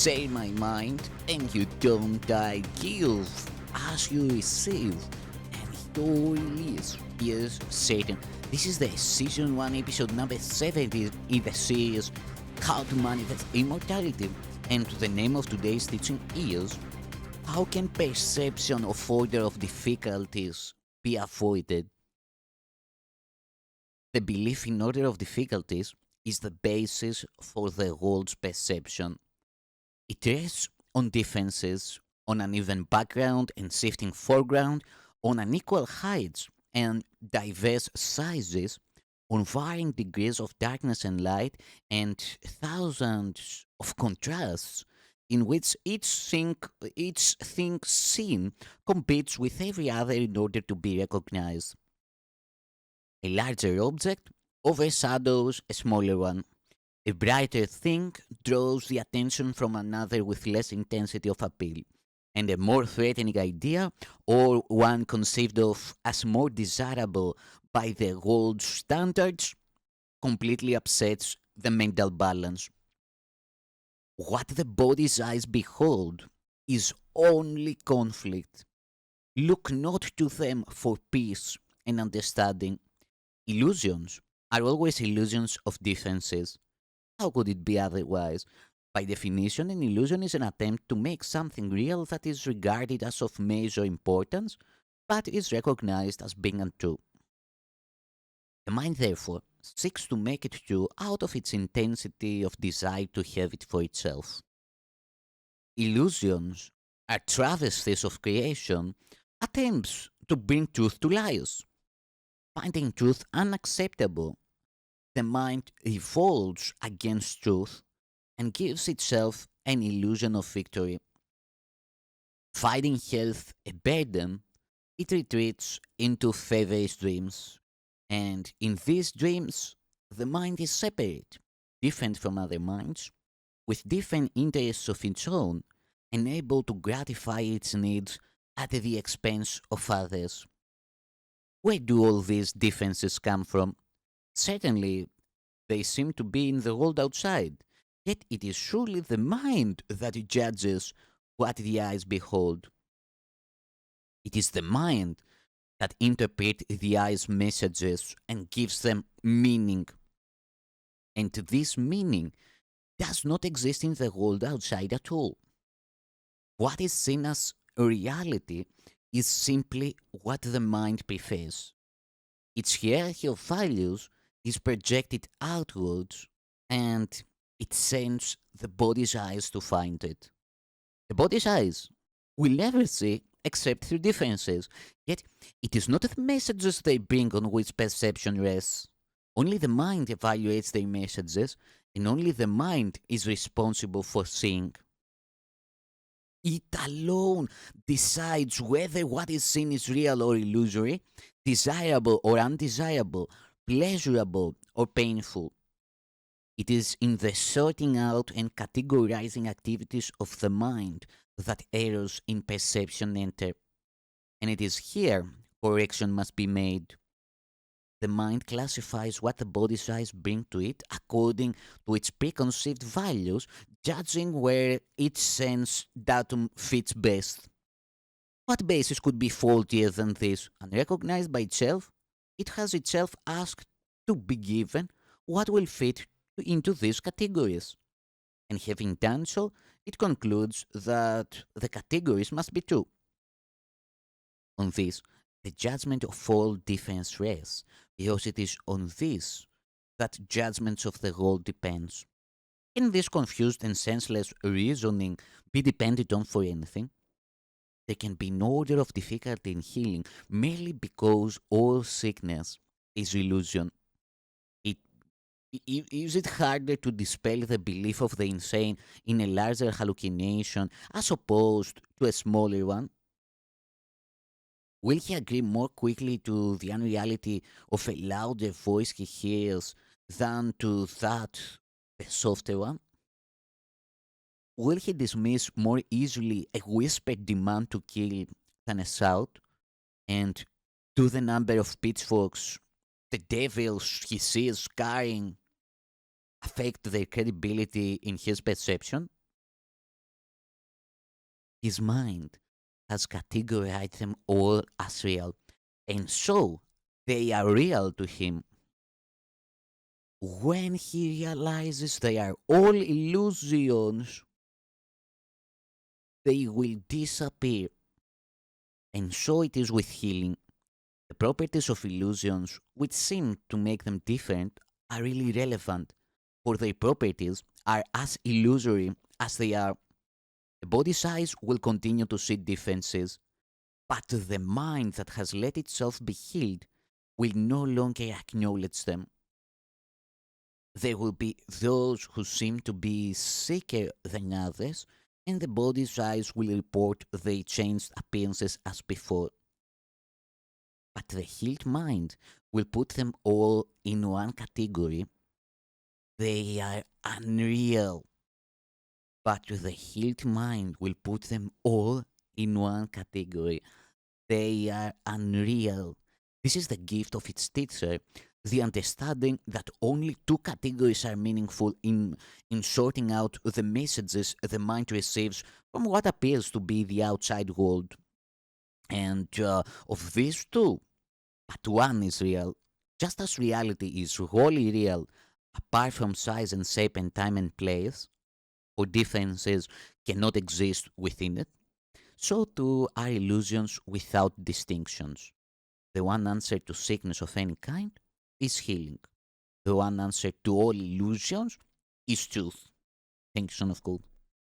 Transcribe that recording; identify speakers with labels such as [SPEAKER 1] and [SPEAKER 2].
[SPEAKER 1] say my mind, and you don't die. Give as you receive, and your release is certain. This is the season 1, episode number 70 in the series How to Manifest Immortality. And the name of today's teaching is How can perception of order of difficulties be avoided? The belief in order of difficulties is the basis for the world's perception. It rests on differences, on uneven background and shifting foreground, on unequal heights and diverse sizes, on varying degrees of darkness and light, and thousands of contrasts in which each thing seen competes with every other in order to be recognized. A larger object overshadows a smaller one. A brighter thing draws the attention from another with less intensity of appeal, and a more threatening idea, or one conceived of as more desirable by the world's standards, completely upsets the mental balance. What the body's eyes behold is only conflict. Look not to them for peace and understanding. Illusions are always illusions of differences. How could it be otherwise? By definition, an illusion is an attempt to make something real that is regarded as of major importance, but is recognized as being untrue. The mind, therefore, seeks to make it true out of its intensity of desire to have it for itself. Illusions are travesties of creation, attempts to bring truth to lies. Finding truth unacceptable, the mind revolts against truth and gives itself an illusion of victory. Finding health a burden, it retreats into feverish dreams. And in these dreams, the mind is separate, different from other minds, with different interests of its own, and able to gratify its needs at the expense of others. Where do all these differences come from? Certainly, they seem to be in the world outside. Yet it is surely the mind that judges what the eyes behold. It is the mind that interprets the eye's messages and gives them meaning. And this meaning does not exist in the world outside at all. What is seen as reality is simply what the mind prefers. Its hierarchy of values is projected outwards, and it sends the body's eyes to find it. The body's eyes will never see except through differences, yet it is not the messages they bring on which perception rests. Only the mind evaluates their messages, and only the mind is responsible for seeing. It alone decides whether what is seen is real or illusory, desirable or undesirable, pleasurable or painful. It is in the sorting out and categorizing activities of the mind that errors in perception enter, and it is here correction must be made. The mind classifies what the body's eyes bring to it according to its preconceived values, judging where each sense datum fits best. What basis could be faultier than this? Unrecognized by itself, it has itself asked to be given what will fit into these categories. And having done so, it concludes that the categories must be true. On this, the judgment of all difference rests, because it is on this that judgments of the world depends. Can this confused and senseless reasoning be depended on for anything? There can be no order of difficulty in healing merely because all sickness is illusion. It, is it harder to dispel the belief of the insane in a larger hallucination as opposed to a smaller one? Will he agree more quickly to the unreality of a louder voice he hears than to that a softer one? Will he dismiss more easily a whispered demand to kill than a shout? And do the number of pitchforks the devils he sees carrying affect their credibility in his perception? His mind has categorized them all as real, and so they are real to him. When he realizes they are all illusions, they will disappear. And so it is with healing. The properties of illusions, which seem to make them different, are really relevant, for their properties are as illusory as they are. The body size will continue to see differences, but the mind that has let itself be healed will no longer acknowledge them. There will be those who seem to be sicker than others, and the body size will report their changed appearances as before. But the healed mind will put them all in one category. They are unreal. But the healed mind will put them all in one category. They are unreal. This is the gift of its teacher, the understanding that only two categories are meaningful in sorting out the messages the mind receives from what appears to be the outside world. And of these two, but one is real, just as reality is wholly real, apart from size and shape and time and place, or differences cannot exist within it, so too are illusions without distinctions. The one answer to sickness of any kind is healing. The one answer to all illusions is truth. Thank you, son of God.